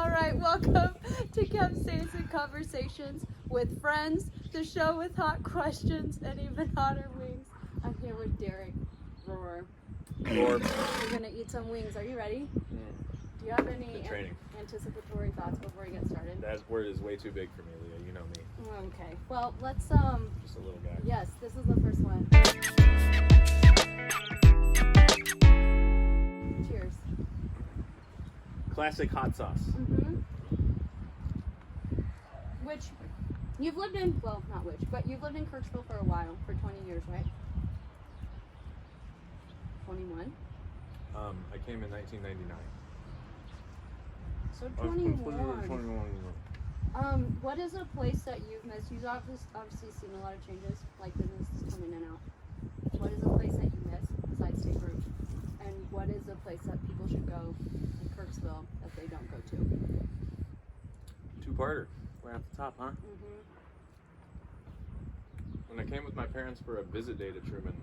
All right, welcome to Capsaicin Conversations with Friends, the show with hot questions and even hotter wings. I'm here with Derrick Rohr. We're gonna eat some wings. Are you ready? Do you have any anticipatory thoughts before we get started? That word is way too big for me, Leah. You know me. Okay. Well, let's Just a little guy. Yes, this is the first one. Cheers. Classic hot sauce. Which you've lived in, well, not which, but you've lived in Kirksville for a while, for 20 years, right? 21? I came in 1999. So 21. 21. What is a place that you've missed? You've obviously seen a lot of changes, like businesses coming in and out. What is a place that you miss besides State Group? And what is a place that people should go in Kirksville that they don't go to? Two-parter. Right off the top, huh? When I came with my parents for a visit day to Truman,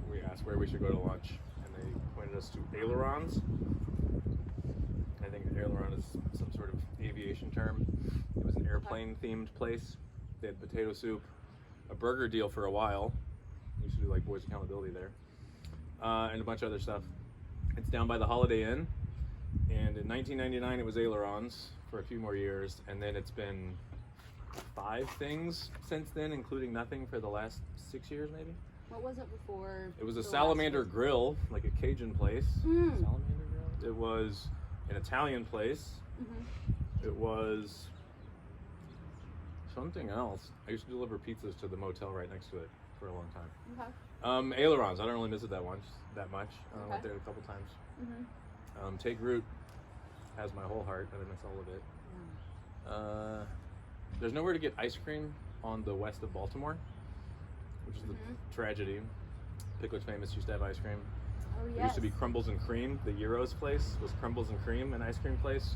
we asked where we should go to lunch, and they pointed us to ailerons. I think aileron is some sort of aviation term. It was an airplane-themed place. They had potato soup, a burger deal for a while. We used to do like Boys Accountability there, and a bunch of other stuff. It's down by the Holiday Inn, and in 1999 it was ailerons for a few more years, and then it's been 5 things since then, including nothing for the last 6 years maybe. What was it before? It was a Salamander Grill, like a Cajun place. Salamander Grill? It was an Italian place. It was something else. I used to deliver pizzas to the motel right next to it for a long time. Ailerons, I don't really miss it that much. I went there a couple times. Take Root has my whole heart, but I miss all of it. There's nowhere to get ice cream on the west of Baltimore, which is the tragedy. Pickle's Famous used to have ice cream. Oh, yes. There used to be Crumbles and Cream. The Euros place was Crumbles and Cream, an ice cream place.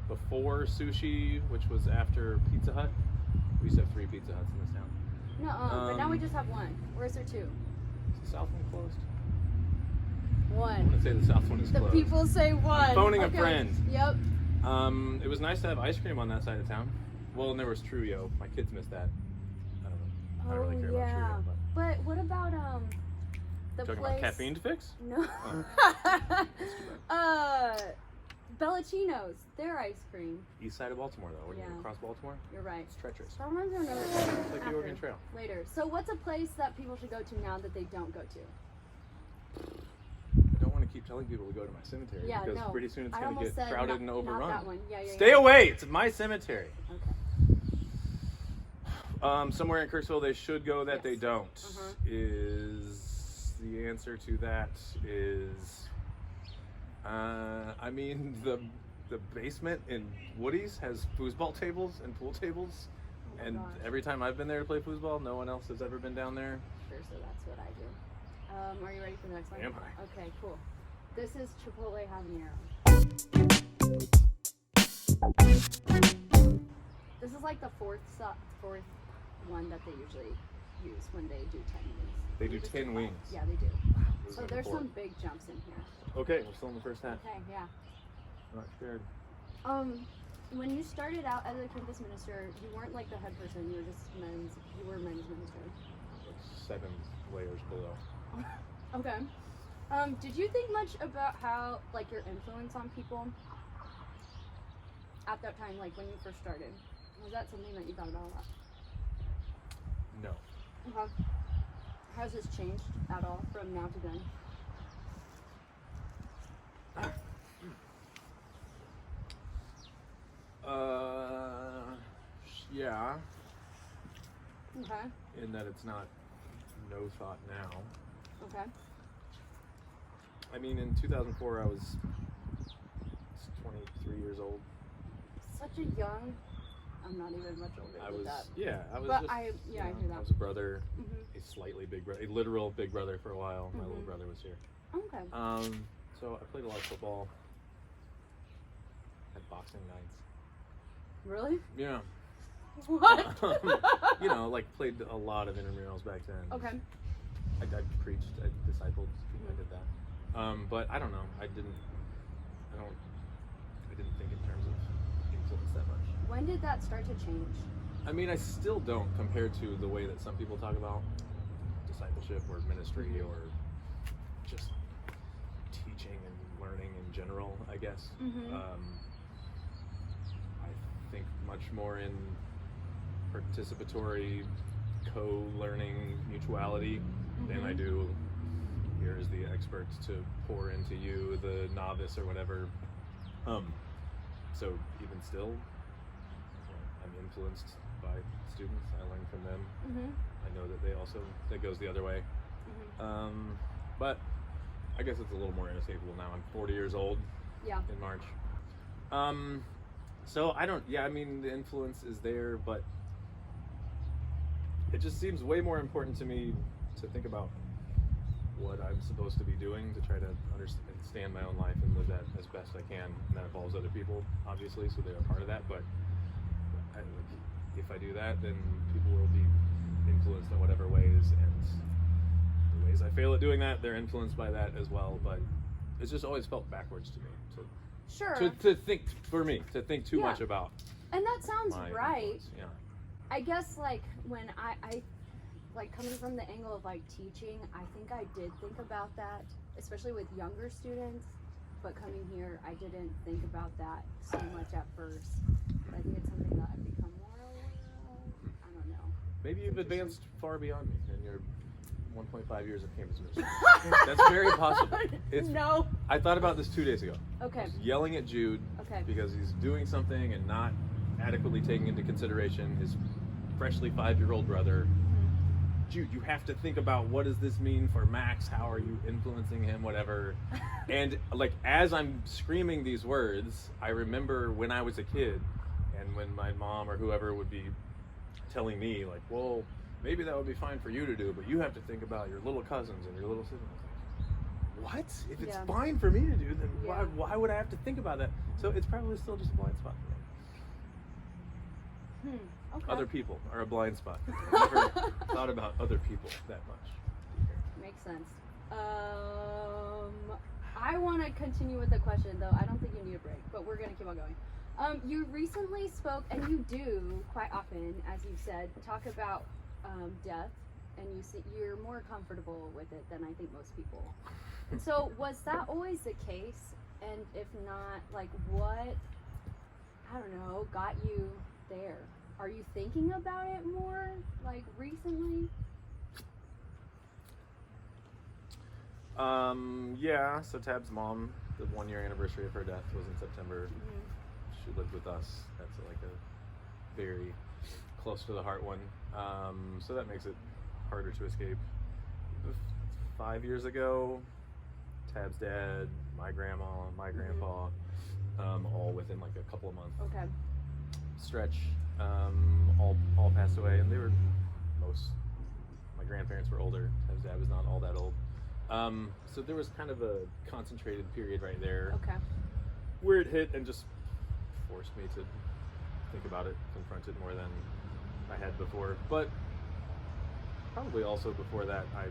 Before Sushi, which was after Pizza Hut. We used to have 3 Pizza Huts in this town. But now we just have 1. Or is there 2? Is the south one closed? 1. I want to say the south one is closed. The people say 1. I'm phoning a friend. Yep. It was nice to have ice cream on that side of town. Well, and there was Truyo. My kids missed that. I don't know. I don't really care about Truyo. But what about the Talking place? about caffeine fix? No. Bellacino's, their ice cream. East side of Baltimore, though. When you cross Baltimore, You're right. it's treacherous. Sometimes they're never It's like the Oregon Trail. Later. So what's a place that people should go to now that they don't go to? I don't want to keep telling people to go to my cemetery because pretty soon it's going to get crowded and overrun. Not that one. Stay away! It's my cemetery. Okay. Somewhere in Kirksville they should go that they don't. Is the answer to that is I mean the basement in Woody's has foosball tables and pool tables, and every time I've been there to play foosball, no one else has ever been down there. Sure, so that's what I do. Are you ready for the next one? Am I? Okay, cool. This is Chipotle habanero. This is like the fourth one that they usually use when they do 10 wings. They do 10 wings? Yeah, they do. So there's some big jumps in here. Okay, we're still in the first half. Okay, yeah. I'm not scared. When you started out as a campus minister, you weren't like the head person, you were just men's minister. Like 7 layers below. Okay. Did you think much about how, like, your influence on people at that time, like when you first started? Was that something that you thought about a lot? No. Okay. Has this changed at all from now to then? Yeah. Okay. In that it's not no thought now. Okay. I mean, in 2004, I was 23 years old. Such a young. I'm not even much older than that. Yeah, I was. But just, I hear that. I was a brother, a slightly big brother, a literal big brother for a while. My little brother was here. Okay. So I played a lot of football. Had boxing nights. Really? Yeah. What? You know, like played a lot of intramurals back then. Okay. I preached, I discipled, I did that. But I don't know. I didn't think in When did that start to change? I mean, I still don't, compared to the way that some people talk about discipleship or ministry or just teaching and learning in general, I guess. I think much more in participatory, co-learning mutuality than I do here's the expert to pour into you, the novice or whatever. So even still, I'm influenced by students. I learn from them. I know that they also, that goes the other way. But I guess it's a little more inescapable now. I'm 40 years old in March. So I don't, I mean, the influence is there, but it just seems way more important to me to think about what I'm supposed to be doing to try to understand my own life and live that as best I can. And that involves other people, obviously, so they're a part of that. But if I do that, then people will be influenced in whatever ways. And the ways I fail at doing that, they're influenced by that as well. But it's just always felt backwards to me. To think, for me, to think too much about. And that sounds right. Influence. Yeah. I guess, like, when I like, coming from the angle of, like, teaching, I think I did think about that, especially with younger students, but coming here, I didn't think about that so much at first. But I think it's something that I've become more aware of. I don't know. Maybe you've advanced far beyond me in your 1.5 years of campus ministry. That's very possible. No. I thought about this 2 days ago. Okay. I was yelling at Jude because he's doing something and not adequately taking into consideration his freshly 5-year-old brother. Jude, you have to think about, what does this mean for Max? How are you influencing him? Whatever. And like, as I'm screaming these words, I remember when I was a kid, and when my mom or whoever would be telling me, like, well, maybe that would be fine for you to do, but you have to think about your little cousins and your little siblings. What? If it's fine for me to do, then why would I have to think about that? So it's probably still just a blind spot for me. Okay. Other people are a blind spot. I've never thought about other people that much. Makes sense. I want to continue with the question, though. I don't think you need a break, but we're going to keep on going. You recently spoke, and you do quite often, as you've said, talk about death, and you're more comfortable with it than I think most people. And so, was that always the case? And if not, like, what, I don't know, got you there? Are you thinking about it more, like, recently? Yeah, so Tab's mom, the 1-year anniversary of her death was in September. She lived with us. That's like a very close to the heart one. So that makes it harder to escape. 5 years ago, Tab's dad, my grandma, my grandpa, all within like a couple of months stretch, all passed away, and they were my grandparents were older. Tab's dad was not all that old. So there was kind of a concentrated period right there where it hit and just forced me to think about it, confront it more than I had before. But probably also before that, I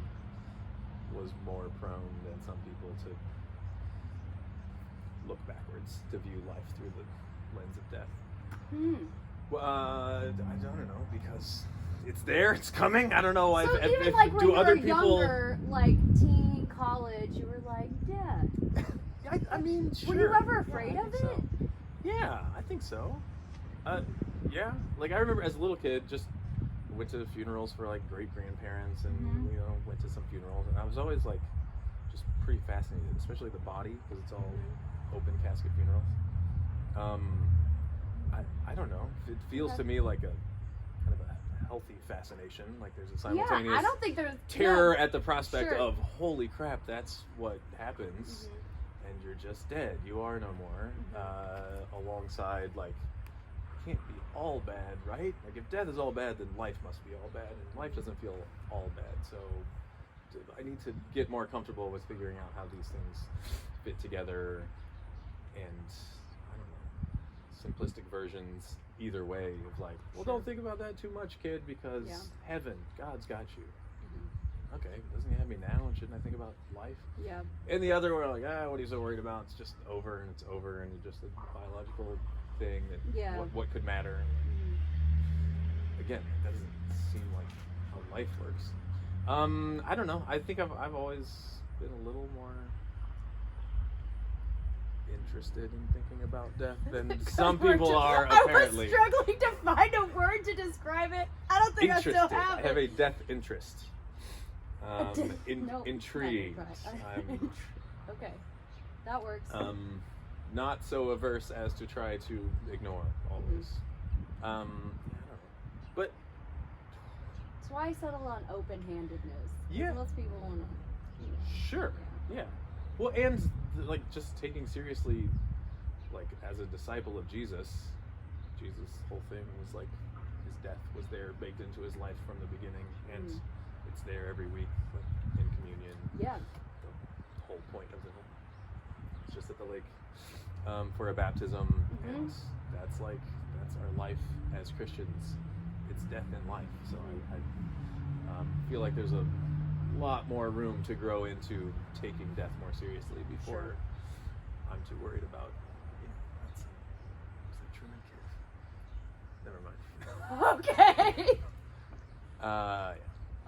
was more prone than some people to look backwards, to view life through the lens of death. Well, I don't know, because it's there, it's coming. I don't know. So even like when you were younger, like teen, college, you were like, I mean, sure. Were you ever afraid of it? So. Yeah, I think so. Yeah, like I remember as a little kid, just went to funerals for like great grandparents, and went to some funerals, and I was always like just pretty fascinated, especially the body, because it's all open casket funerals. I don't know. It feels to me like a kind of a healthy fascination. Like there's a simultaneous I don't think there's terror at the prospect of holy crap, that's what happens, and you're just dead. You are no more. Alongside like, can't be all bad, right? Like if death is all bad, then life must be all bad, and life doesn't feel all bad. So I need to get more comfortable with figuring out how these things fit together, and I don't know, simplistic versions either way of like, well, don't think about that too much, kid, because heaven, God's got you. Okay, doesn't he have me now, and shouldn't I think about life? And the other, we're like, what are you so worried about? It's just over, and it's over, and it's just a biological thing. And Yeah. what could matter? Again, it doesn't seem like how life works. I don't know. I think I've always been a little more interested in thinking about death than some people are, apparently. I was struggling to find a word to describe it. I don't think I still have it. I have a death interest. No, intrigued. Okay, that works. Not so averse as to try to ignore always. I don't know. But that's why I settle on open-handedness. Yeah. Most people want to. Sure. Yeah. Well, and like just taking seriously, like as a disciple of Jesus' whole thing was like his death was there baked into his life from the beginning, and it's there every week like, in communion. Yeah. The whole point of it. It's just at the lake for a baptism, and that's our life as Christians. It's death and life. So I feel like there's a lot more room to grow into taking death more seriously before I'm too worried about. That's a Truman kid. Never mind. Okay. Yeah.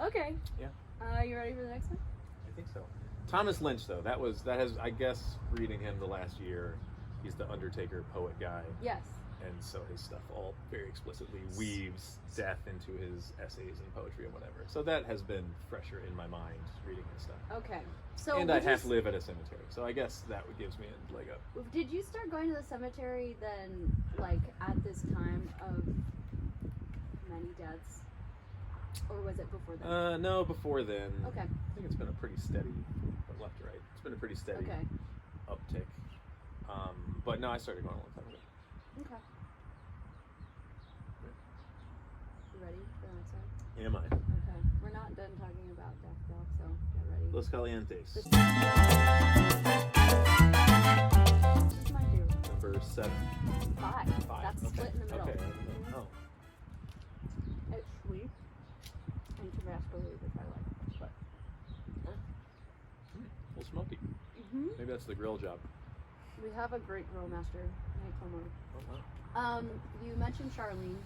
Okay. Yeah. You ready for the next one? I think so. Thomas Lynch, though, that has I guess reading him the last year, he's the Undertaker poet guy. Yes. And so his stuff all very explicitly weaves death into his essays and poetry and whatever. So that has been fresher in my mind reading his stuff. Okay. So and I half live at a cemetery, so I guess that gives me a leg up. Did you start going to the cemetery then, like at this time of many deaths, or was it before then? No, before then. Okay. I think it's been a pretty steady, from left to right. It's been a pretty steady uptick. But no, I started going a long time ago. Okay. You ready for the next one? Am I? Okay. We're not done talking about death though, so get ready. Los Calientes. This is my favorite. Number 7. 5. That's split in the middle. Okay. Oh. It's sweet and Tabasco, which I like. But, a little smoky. Maybe that's the grill job. We have a great grill master, Komar. Oh, wow. You mentioned Charlene,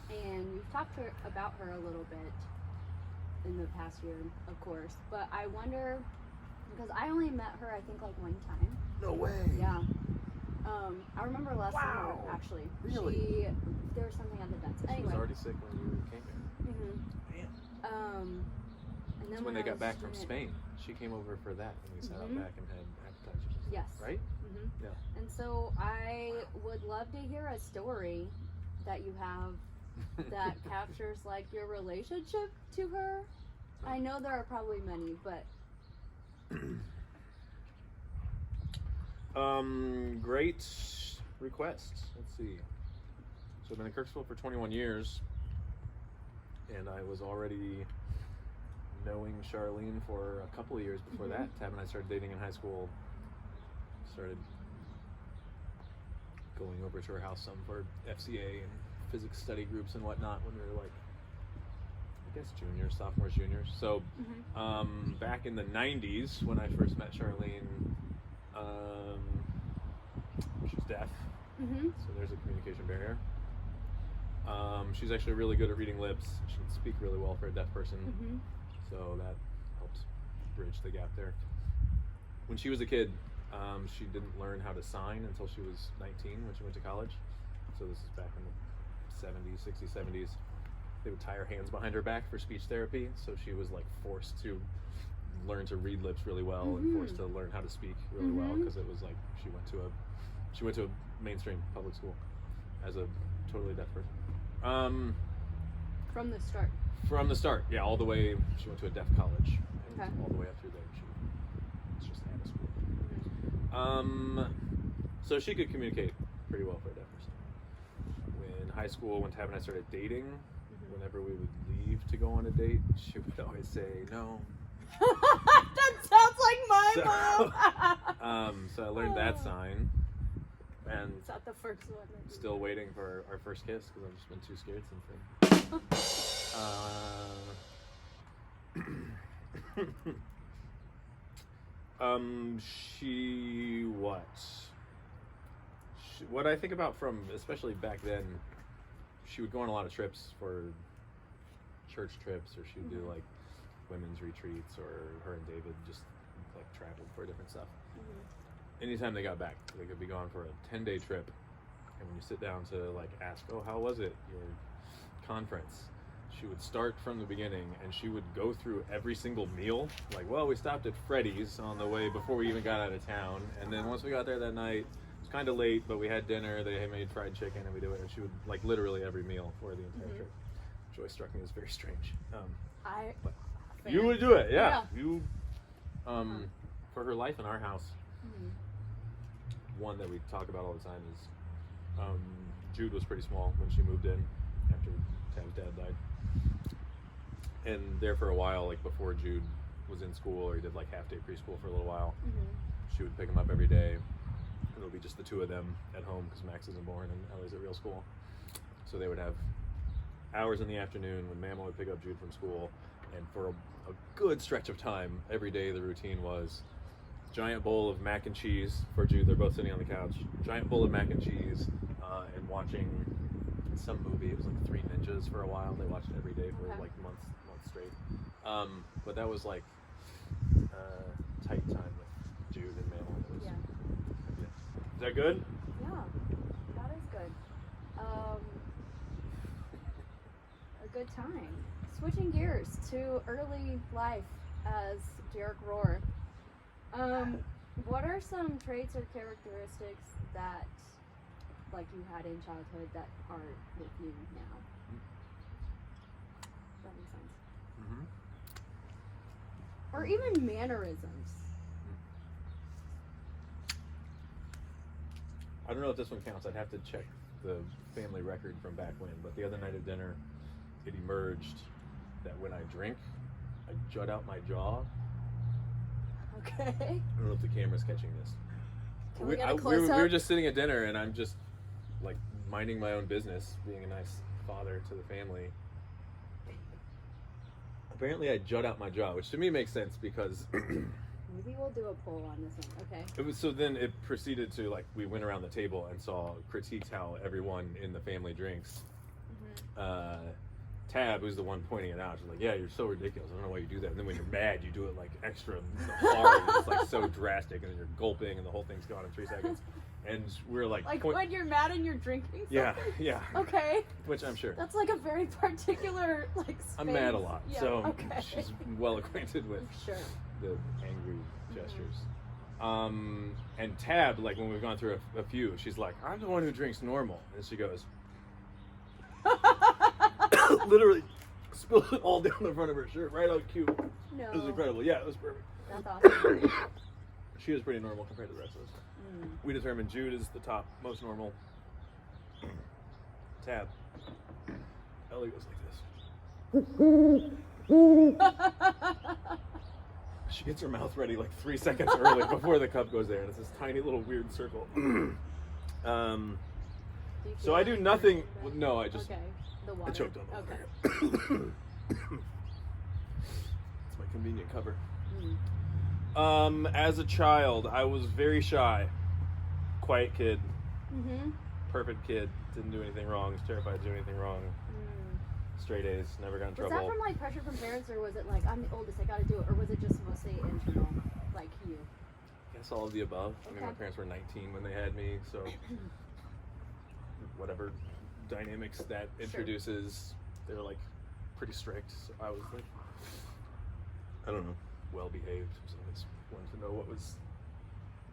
and you've talked about her a little bit in the past year, of course. But I wonder, because I only met her, I think, like one time. No way. Yeah. I remember last summer, actually. Really? There was something at the dance. She Anyway. was already sick when you came here. And then It's when they got back from Spain. She came over for that, and we sat out back and had appetizers. Yes. Right? Yeah. And so I would love to hear a story that you have that captures like your relationship to her. I know there are probably many, but great requests. Let's see. So I've been in Kirksville for 21 years, and I was already knowing Charlene for a couple of years before that. Tab and I started dating in high school. Started going over to her house some for FCA and physics study groups and whatnot when we were like, I guess juniors, sophomores, juniors. So back in the 90s when I first met Charlene, she's deaf, so there's a communication barrier. She's actually really good at reading lips. She can speak really well for a deaf person, so that helps bridge the gap there. When she was a kid, she didn't learn how to sign until she was 19 when she went to college. So this is back in the 70s, 60s, 70s. They would tie her hands behind her back for speech therapy, so she was like forced to learn to read lips really well and forced to learn how to speak really well, because it was like she went to a mainstream public school as a totally deaf person. from the start. From the start, yeah, all the way. She went to a deaf college, and Okay. all the way up through there. She was just out of school. So she could communicate pretty well for a deaf person. In high school, when Tab and I started dating, whenever we would leave to go on a date, she would always say no. That sounds like my mom. So I learned that sign, and It's not the first one. still waiting for our first kiss because I've just been too scared since then. what I think about from, especially back then, she would go on a lot of trips for church trips, or she'd do like women's retreats, or her and David just like traveled for different stuff. Anytime they got back, they could be gone for a 10-day trip, and when you sit down to like ask, oh, how was it, your conference, she would start from the beginning, and she would go through every single meal. Like, well, we stopped at Freddy's on the way before we even got out of town, and then once we got there that night, it was kind of late, but we had dinner. They had made fried chicken, and we do it. And she would like literally every meal for the entire trip, which always struck me as very strange. You would do it, yeah. You, for her life in our house. One that we talk about all the time is Jude was pretty small when she moved in after Tab's dad died. And there for a while, like before Jude was in school, or he did like half-day preschool for a little while, she would pick him up every day, and it'll be just the two of them at home because Max isn't born and Ellie's at real school. So they would have hours in the afternoon when Mama would pick up Jude from school, and for a good stretch of time, every day the routine was giant bowl of mac and cheese for Jude. They're both sitting on the couch. Giant bowl of mac and cheese, and watching some movie. It was like Three Ninjas for a while. They watched it every day for like months straight. But that was like tight time with Jude and Mama. It was, Is that good? Yeah, that is good. A good time. Switching gears to early life as Derrick Rohr. What are some traits or characteristics that, like, you had in childhood that are with you now? That makes sense. Or even mannerisms. I don't know if this one counts. I'd have to check the family record from back when, but the other night at dinner, it emerged that when I drink, I jut out my jaw. Okay. I don't know if the camera's catching this. Can we get a close-up? We were just sitting at dinner, and I'm just like minding my own business, being a nice father to the family. Apparently, I jut out my jaw, which to me makes sense because maybe we'll do a poll on this one. Okay. it was. So then it proceeded to like we went around the table and critiqued how everyone in the family drinks. Tab, who's the one pointing it out, she's like, yeah, you're so ridiculous. I don't know why you do that. And then when you're mad, you do it like extra hard. It's like so drastic, and then you're gulping, and the whole thing's gone in 3 seconds. And we're like when you're mad and you're drinking something? Yeah. Okay. Which I'm sure. That's like a very particular like space. I'm mad a lot, so okay. she's well acquainted with the angry gestures. And Tab, like when we've gone through a few, she's like, I'm the one who drinks normal. And she goes, literally spilled it all down the front of her shirt, right on cue. No. It was incredible. Yeah, it was perfect. That's awesome. She was pretty normal compared to the rest of us. We determined Jude is the top, most normal. Tab. Ellie goes like this. She gets her mouth ready like 3 seconds early before the cup goes there, and it's this tiny little weird circle. So I do nothing. No, I just. Okay. The water. I choked on the water. Okay. It's my convenient cover. As a child, I was very shy. Quiet kid. Perfect kid. Didn't do anything wrong. Was terrified to do anything wrong. Straight A's. Never got in trouble. Was that from like pressure from parents, or was it like I'm the oldest, I gotta do it, or was it just mostly internal, like you? I guess all of the above. I mean, my parents were 19 when they had me, so whatever dynamics that introduces, they were like pretty strict. So I was like, I don't know, well behaved. So I just wanted to know what was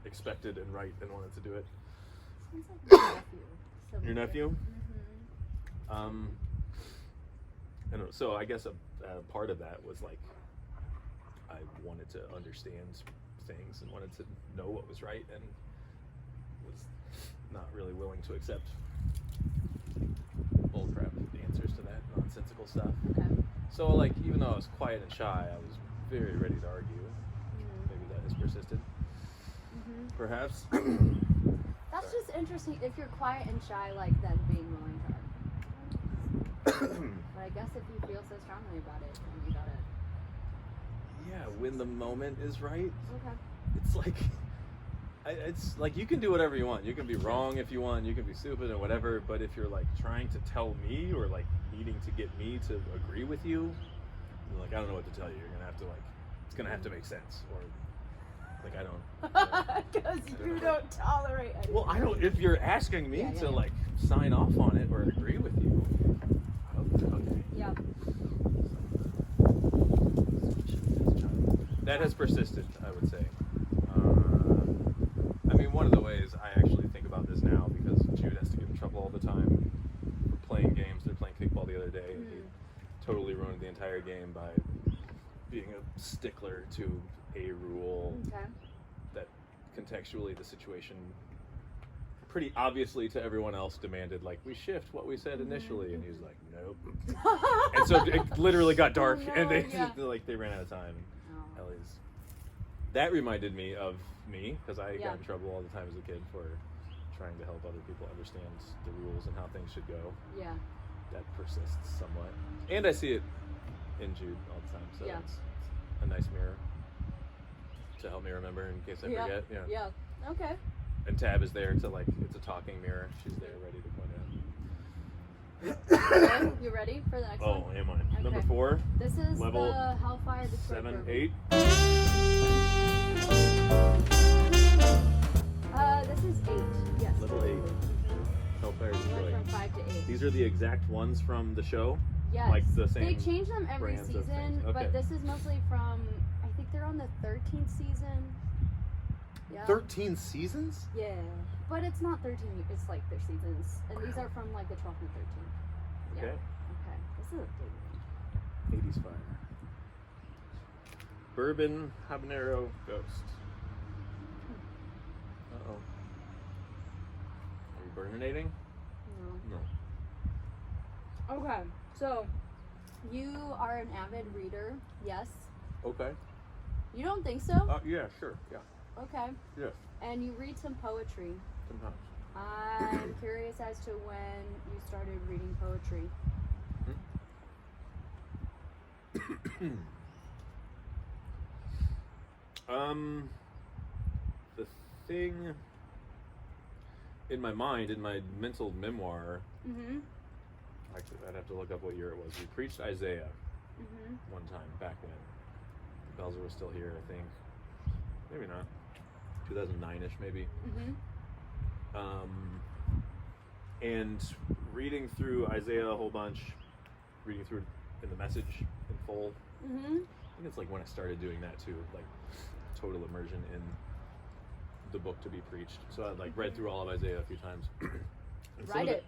expected and right, and wanted to do it. Sounds like my nephew. Your nephew? I don't know, so I guess a part of that was like I wanted to understand things and wanted to know what was right, and was not really willing to accept bullcrap answers to that nonsensical stuff. Okay. So like even though I was quiet and shy, I was very ready to argue. Maybe that has persisted. Perhaps. That's just interesting. If you're quiet and shy, like then being willing to argue. But I guess if you feel so strongly about it, then you gotta. Yeah, when the moment is right. Okay. It's like It's like you can do whatever you want. You can be wrong if you want. You can be stupid and whatever. But if you're like trying to tell me or like needing to get me to agree with you, you're like I don't know what to tell you. You're gonna have to like it's gonna have to make sense or like I don't. Because you don't tolerate anything. Well, I don't. If you're asking me to like sign off on it or agree with you, okay. Yeah. That has persisted, I would say. I mean, one of the ways I actually think about this now, because Jude has to get in trouble all the time for playing games. They're playing kickball the other day, and he totally ruined the entire game by being a stickler to a rule that contextually the situation pretty obviously to everyone else demanded like we shift what we said initially, and he's like nope. And so it literally got dark, and they ran out of time. Ellie's that reminded me of me because I got in trouble all the time as a kid for trying to help other people understand the rules and how things should go. Yeah, that persists somewhat, and I see it in Jude all the time, so it's a nice mirror to help me remember in case I forget. Yeah. Okay. And Tab is there to like, it's a talking mirror. She's there ready to point out. Okay, you ready for the next one? Oh, am I? Okay. Number 4. This is level the Hellfire Destroy 7, Program. 8. This is 8. Yes. Level 8. Hellfire We Destroy. went from 5 to 8. These are the exact ones from the show? Yes. Like the same. They change them every brands of season, things. Okay. but this is mostly from, I think they're on the 13th season. Yeah. 13 seasons? Yeah. But it's not 13, it's like their seasons. And these are from like the 12th and 13th. Okay. Okay. This is a big one. 80s fire. Bourbon Habanero Ghost. Uh-oh. Are you burninating? No. No. Okay. So, you are an avid reader, yes? Okay. You don't think so? Yeah, sure. Yeah. Okay. Yes. And you read some poetry. Sometimes. I'm curious as to when you started reading poetry. The thing in my mind, in my mental memoir, actually, I'd have to look up what year it was. We preached Isaiah one time back when Belzer was still here, I think. Maybe not. 2009-ish, maybe. And reading through Isaiah a whole bunch, reading through in the Message in full. I think it's like when I started doing that too, like total immersion in the book to be preached. So I like read through all of Isaiah a few times. Write it.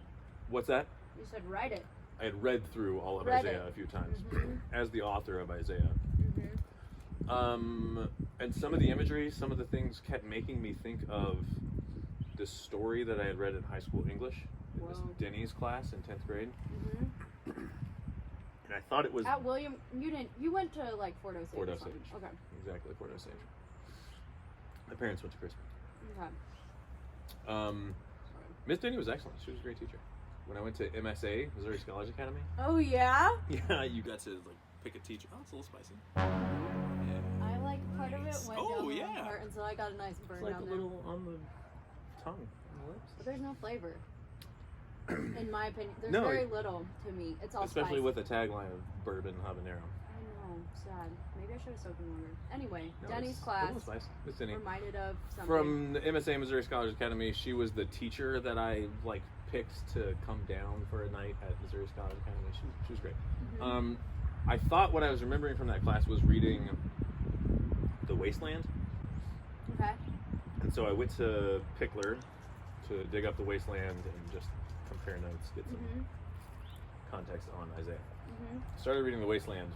What's that? You said write it. I had read through all of Isaiah a few times as the author of Isaiah. And some of the imagery, some of the things kept making me think of this story that I had read in high school English in this Denny's class in 10th grade. And I thought it was at William. You went to like Fort Osage. Fort Osage. Okay. Exactly, Fort Osage. My parents went to Christmas. Okay. Miss Denny was excellent. She was a great teacher. When I went to MSA, Missouri Scholars Academy. Oh yeah. Yeah, you got to like pick a teacher. Oh, it's a little spicy. I like part of it went down my heart, and so I got a nice burn it's like down a there. little on the tongue, on the lips. But there's no flavor. In my opinion, there's No, very little to me. It's all especially spicy. with a tagline of bourbon habanero. I know, sad. Maybe I should have soaked them longer. Anyway, No, Denny's it's class a little spicy. Miss Denny. reminded of something. From the MSA Missouri Scholars Academy, she was the teacher that I like picked to come down for a night at Missouri Scholars Academy. She was great. I thought what I was remembering from that class was reading The Wasteland. Okay. And so I went to Pickler to dig up The Wasteland and just compare notes, get some context on Isaiah. Started reading The Wasteland,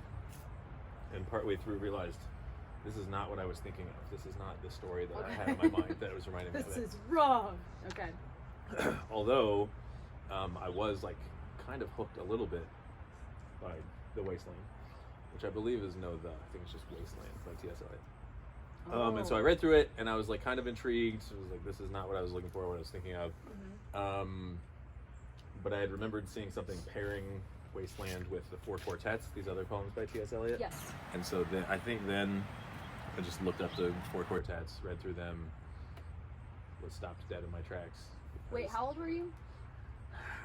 and partway through realized this is not what I was thinking of. This is not the story that I had in my mind that was reminding me of it. This is wrong. Okay. Although I was like kind of hooked a little bit by The Wasteland, which I believe is I think it's just Wasteland by T.S. Eliot. And so I read through it, and I was like kind of intrigued. I was like, this is not what I was looking for, what I was thinking of. But I had remembered seeing something pairing Wasteland with the Four Quartets, these other poems by T.S. Eliot. Yes. And so then I just looked up the Four Quartets, read through them, was stopped dead in my tracks. Wait, how old were you?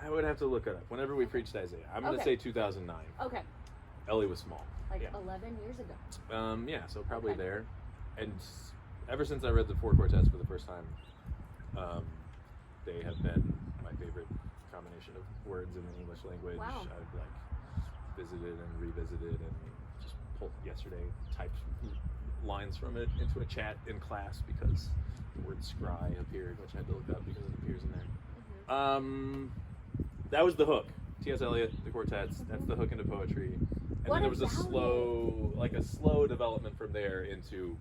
I would have to look it up. Whenever we preached Isaiah, I'm gonna Okay. say 2009. Okay. Ellie was small. Like Yeah. 11 years ago. Yeah, so probably Okay. there. And ever since I read the 4 quartets for the first time, they have been my favorite combination of words in the English language. Wow. I've like visited and revisited and just pulled yesterday, typed lines from it into a chat in class because the word scry appeared, which I had to look up because it appears in there. That was the hook. T.S. Eliot, the quartets, that's the hook into poetry. And What then there was a about slow development from there into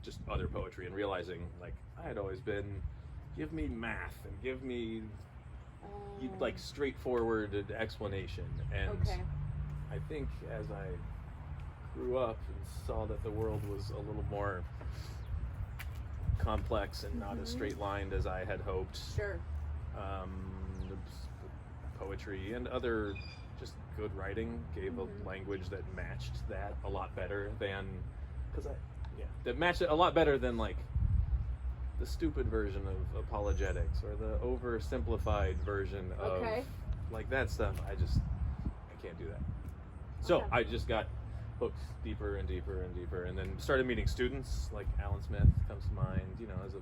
just other poetry and realizing like I had always been, give me math and give me like straightforward explanation. And Okay. I think as I grew up and saw that the world was a little more complex and not as straight lined as I had hoped. Sure. The poetry and other just good writing gave a language that matched that a lot better than that matched it a lot better than like the stupid version of apologetics or the oversimplified version of like that stuff. I can't do that. So Okay. I just got hooked deeper and deeper and deeper, and then started meeting students like Alan Smith comes to mind, you know, as a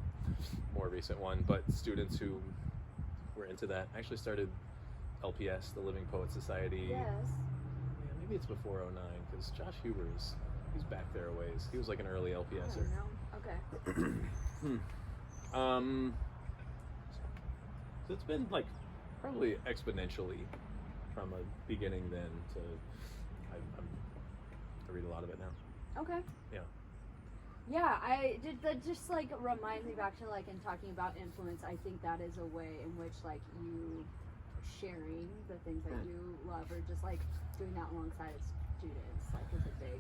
more recent one, but students who were into that. I actually started LPS, the Living Poets Society. Yes. Yeah, maybe it's before 09, because Josh Huber he's back there a ways. He was like an early LPSer. Okay. So it's been like probably exponentially from a beginning then to I read a lot of it now. Okay. Yeah. Yeah, that just like reminds me back to like in talking about influence. I think that is a way in which like you sharing the things that you love or just like doing that alongside students like is a big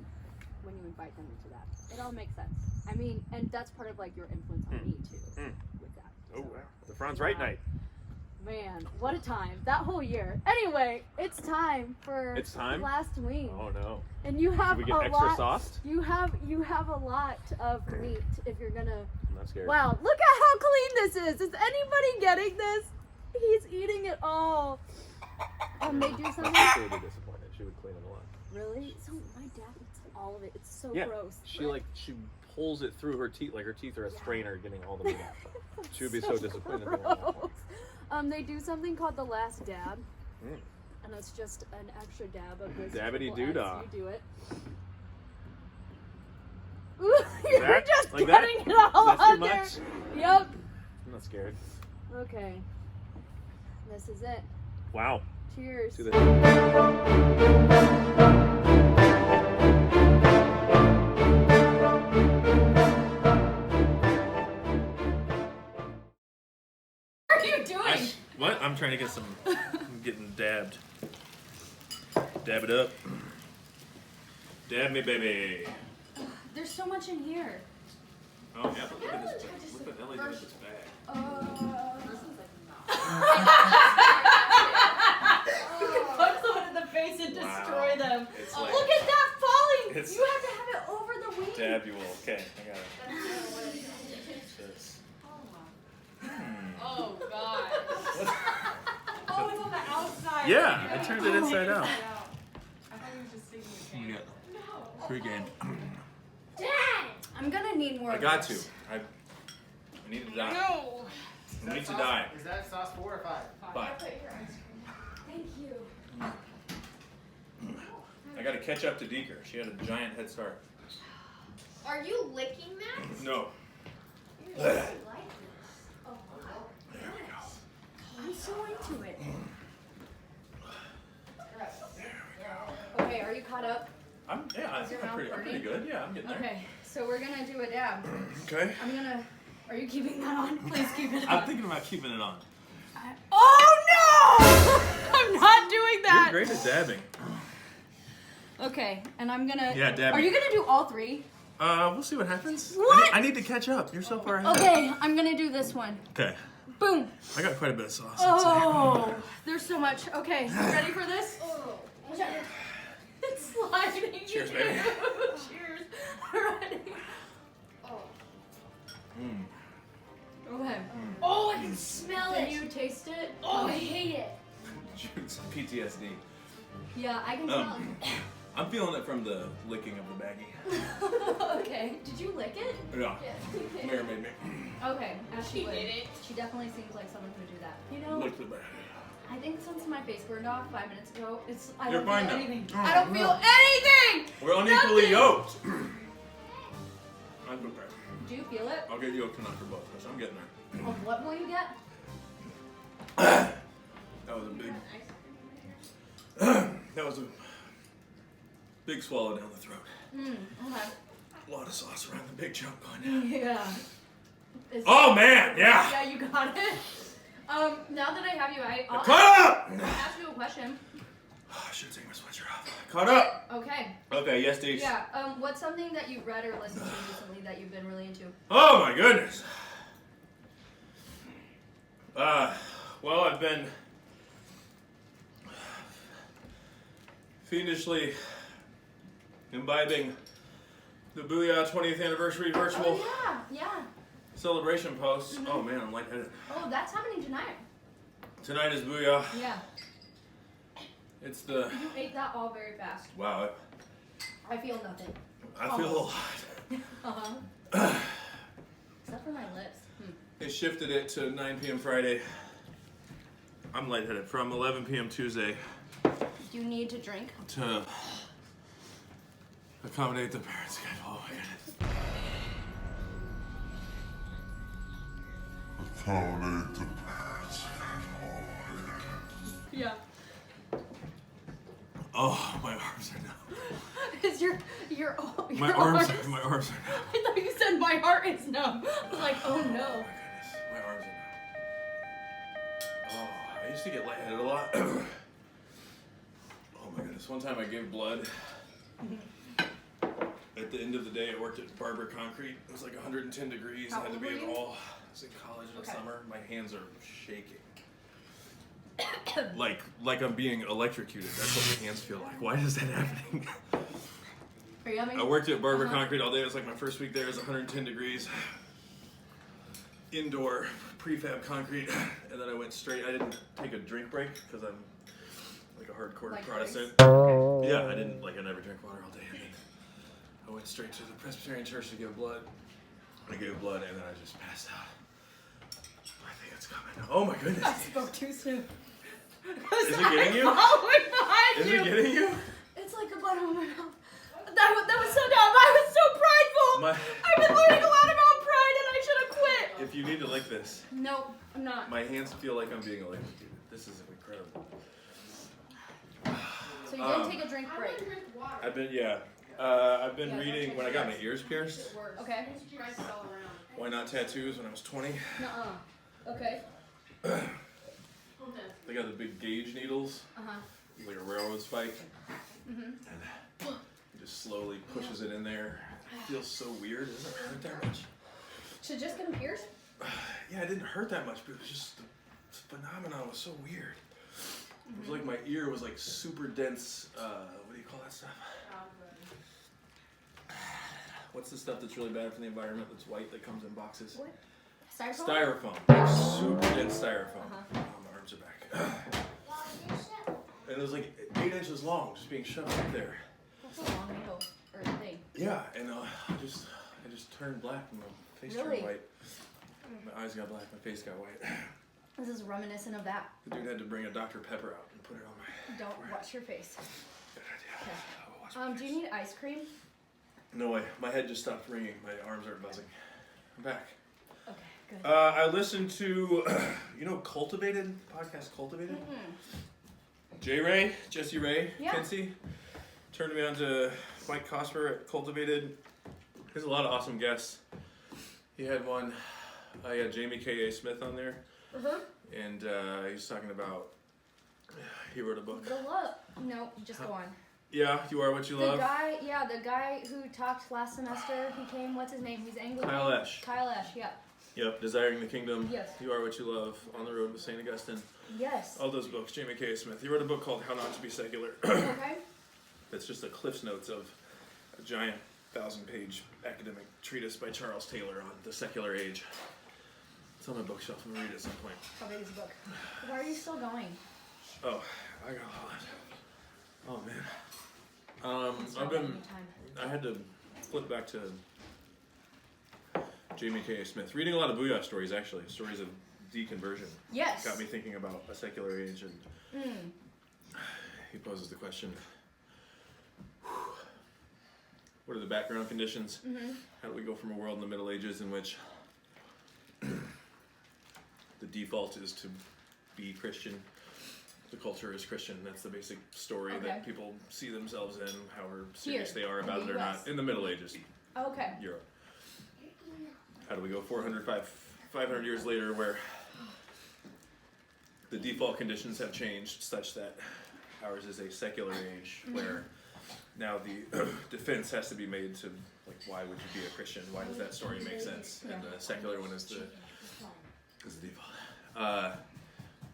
when you invite them into that. It all makes sense. I mean, and that's part of like your influence on me too with that. Oh wow. The Franz Wright night. Man, what a time. That whole year. Anyway, it's time for last wing. Oh no. And you have Did we get a extra lot. sauce? You have a lot of meat if you're gonna. I'm not scared. Wow, look at how clean this is. Is anybody getting this? He's eating it all. They do My something. sister would be disappointed. She would clean it a lot. Really? So my dad eats all of it. It's so Yeah. gross. She pulls it through her teeth like her teeth are a strainer getting all the meat out. She would be so disappointed. Gross. They do something called the last dab. Mm. And it's just an extra dab of this. Dabbity triple doodah. X. You do it. Ooh, you're that? just Like getting that? it all Is that out too there. much? Yep. I'm not scared. Okay. This is it. Wow. Cheers. To the What are you doing? What? I'm trying to get some. I'm getting dabbed. Dab it up. Dab me, baby. There's so much in here. Oh yeah, but look at this. Look what Ellie did with this bag. You could punch someone in the face and destroy them. It's like Look at that falling! It's- You have to have it over the wing. dabule. Okay, I got it. Oh god. Oh, it's on the outside. Yeah, I turned it inside out. I thought he was just sticking his hand. Yeah. Pre-game. Dad! I'm gonna need more I of got to. this. I need to die. No. I need to die. Is that sauce 4 or 5? Bye. Thank you. I got to catch up to Dieker. She had a giant head start. Are you licking that? No. You really like this. Oh, I'm so into it. Okay, are you caught up? I think I'm pretty good. Yeah, I'm getting there. Okay, so we're gonna do a dab. Okay. Are you keeping that on? Please keep it on. I'm thinking about keeping it on. Oh no! I'm not doing that. You're great at dabbing. Okay, and I'm gonna. Yeah, dab Are it. you gonna do all three? We'll see what happens. What? I need to catch up. You're so far ahead. Okay, I'm gonna do this one. Okay. Boom. I got quite a bit of sauce. Oh, there's so much. Okay, ready for this? It's sliding. Cheers, baby. Cheers. Ready? Oh. Okay. Oh, I can smell Can it. you taste it? Oh, I hate it. Jude's PTSD. Yeah, I can smell it. I'm feeling it from the licking of the baggie. Okay. Did you lick it? Yeah. Yes. Mary made me. Okay, as she She would. did it. She definitely seems like someone who would do that. You know, Lick the baggie. I think since my face burned off 5 minutes ago, I You're don't fine feel now. anything. Oh, I don't no. feel anything! We're unequally Nothing. yoked. I'm prepared. Do you feel it? I'll get yoked tonight for both of us. I'm getting there. Of what will you get? That was a big. That was a big swallow down the throat. Okay. A lot of sauce around the big chunk going down. Yeah. Oh man, yeah. Yeah, you got it. Now that I have you, I'll Caught up. ask you a question. Oh, I should take my sweatshirt off. Caught up. Okay. Okay, yes, Deeks. Yeah. What's something that you've read or listened to recently that you've been really into? Oh my goodness. Well, I've been fiendishly imbibing the Booyah 20th anniversary virtual Oh yeah, yeah. celebration posts. Oh man, I'm lightheaded. Oh, that's happening tonight. Tonight is Booyah. Yeah. It's the You ate that all very fast. wow. I feel nothing. I feel a lot. Uh-huh. Except for my lips. They shifted it to 9 p.m. Friday. I'm lightheaded from 11 p.m. Tuesday Do you need to drink? to accommodate the parent schedule. Oh my goodness. Accommodate the parent schedule. Yeah. Oh, my arms are numb. Is your My arms are numb. I thought you said my heart is numb. I was like, oh Oh my no. goodness, my arms are numb. Oh, I used to get lightheaded a lot. Oh my goodness, one time I gave blood. At the end of the day, I worked at Barber Concrete. It was like 110 degrees. How I had to old be were in you? all. I was in college in the Okay. summer. My hands are shaking. like I'm being electrocuted. That's what my hands feel like. Why is that happening? Are you having? I worked at Barber Uh-huh. Concrete all day. It was like my first week there. It was 110 degrees. Indoor prefab concrete. And then I went straight. I didn't take a drink break because I'm like a hardcore Like Protestant. drinks? Yeah, I never drink water all day. And then I went straight to the Presbyterian church to give blood. I gave blood and then I just passed out. I think it's coming. Oh my I goodness. spoke too soon. Is it getting you? Following behind Is you. it getting you? It's like the bottom of my mouth. That was so dumb. I was so prideful. I've been learning a lot about pride and I should have quit. If you need to lick this, Nope, I'm not. my hands feel like I'm being electrocuted. This is incredible. So you didn't take a drink break. I've been Yeah, reading don't when I take got my yours. ears pierced. Okay. Why not tattoos when I was 20? Nuh-uh. Okay. They got the big gauge needles, Uh-huh. like a railroad spike, Mm-hmm. and it just slowly pushes it in there. It feels so weird. It doesn't hurt that much. Should just get them pierced? Yeah, it didn't hurt that much, but it was just the phenomenon was so weird. It was like my ear was like super dense. What do you call that stuff? What's the stuff that's really bad for the environment? That's white that comes in boxes. What? Styrofoam? Styrofoam. Like super dense styrofoam. Uh-huh. Oh, my arms are back. And it was like 8 inches long, just being shoved up there. That's a long needle or thing. Yeah, and I just turned black and my face Really? turned white. My eyes got black, my face got white. This is reminiscent of that. The dude had to bring a Dr. Pepper out and put it on my. Don't wash your face. Good idea. Okay. I'll wash my Do face. you need ice cream? No way. My head just stopped ringing. My arms aren't buzzing. I'm back. Okay, good. I listened to, Cultivated podcast. Cultivated. Jesse Ray, Yeah. Kinsey, turned me on to Mike Cosper at Cultivated. He has a lot of awesome guests. He had one. I had Jamie K.A. Smith on there, and he's talking about. He wrote a book. The love. No, just go on. Yeah, You Are What You Love. The guy who talked last semester, he came, what's his name? He's Anglican. Kyle Esch. Kyle Esch, yeah. Yep, Desiring the Kingdom. Yes. You Are What You Love. On the Road with St. Augustine. Yes. All those books. Jamie K.A. Smith. He wrote a book called How Not to Be Secular. Okay. That's just the Cliff's Notes of a giant 1,000-page academic treatise by Charles Taylor on the secular age. It's on my bookshelf. I'm gonna read it at some point. How big is the book? Why are you still going? Oh, I got a lot. Oh man. I had to flip back to Jamie K. Smith. Reading a lot of Booyah stories, actually. Stories of deconversion. Yes. Got me thinking about a secular age, and he poses the question, what are the background conditions? How do we go from a world in the Middle Ages in which the default is to be Christian, the culture is Christian, that's the basic story that people see themselves in, however serious they are about it or not, in the Middle Ages, Okay. Europe. How do we go 500 years later where the default conditions have changed such that ours is a secular age where now the defense has to be made to, like, why would you be a Christian? Why does that story make sense? And the secular one is the default.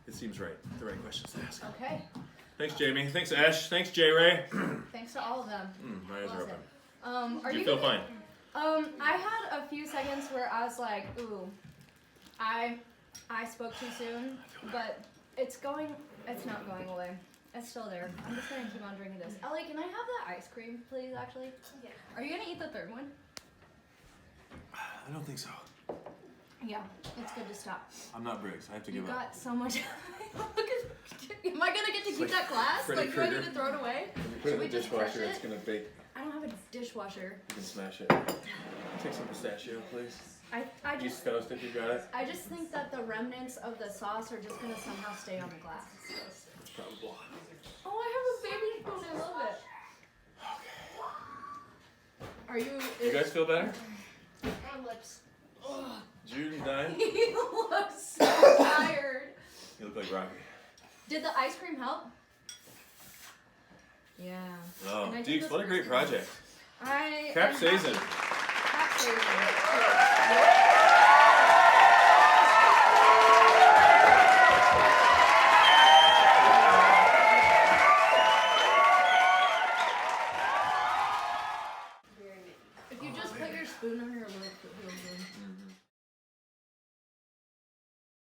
It seems right. The right questions to ask. Okay. Thanks, Jamie. Thanks, Ash. Thanks, J. Ray. Thanks to all of them. My eyes are open. Are You you feel fine? I had a few seconds where I was like, ooh, I spoke too soon, but it's not going away. It's still there. I'm just gonna keep on drinking this. Ellie, can I have that ice cream, please, actually? Yeah. Are you gonna eat the third one? I don't think so. Yeah, it's good to stop. I'm not Briggs. I have to You give up. got so much. Am I gonna get to keep like that glass? Freddy Like, do I need Krueger. to throw it away? When you put it in the just crush dishwasher, it's it? gonna bake. I don't have a dishwasher. You can smash it. Take some pistachio, please. I East just Coast, if you got it. I just think that the remnants of the sauce are just gonna somehow stay on the glass. It's probable. Oh, I have a baby spoon. I love it. Are you? You guys feel better? My lips. Ugh. Jude dying? He looks so tired. You look like Rocky. Did the ice cream help? Yeah. Oh, And I did Deeks, this what a great first. project. Capsaicin. Capsaicin. If you just put your spoon on your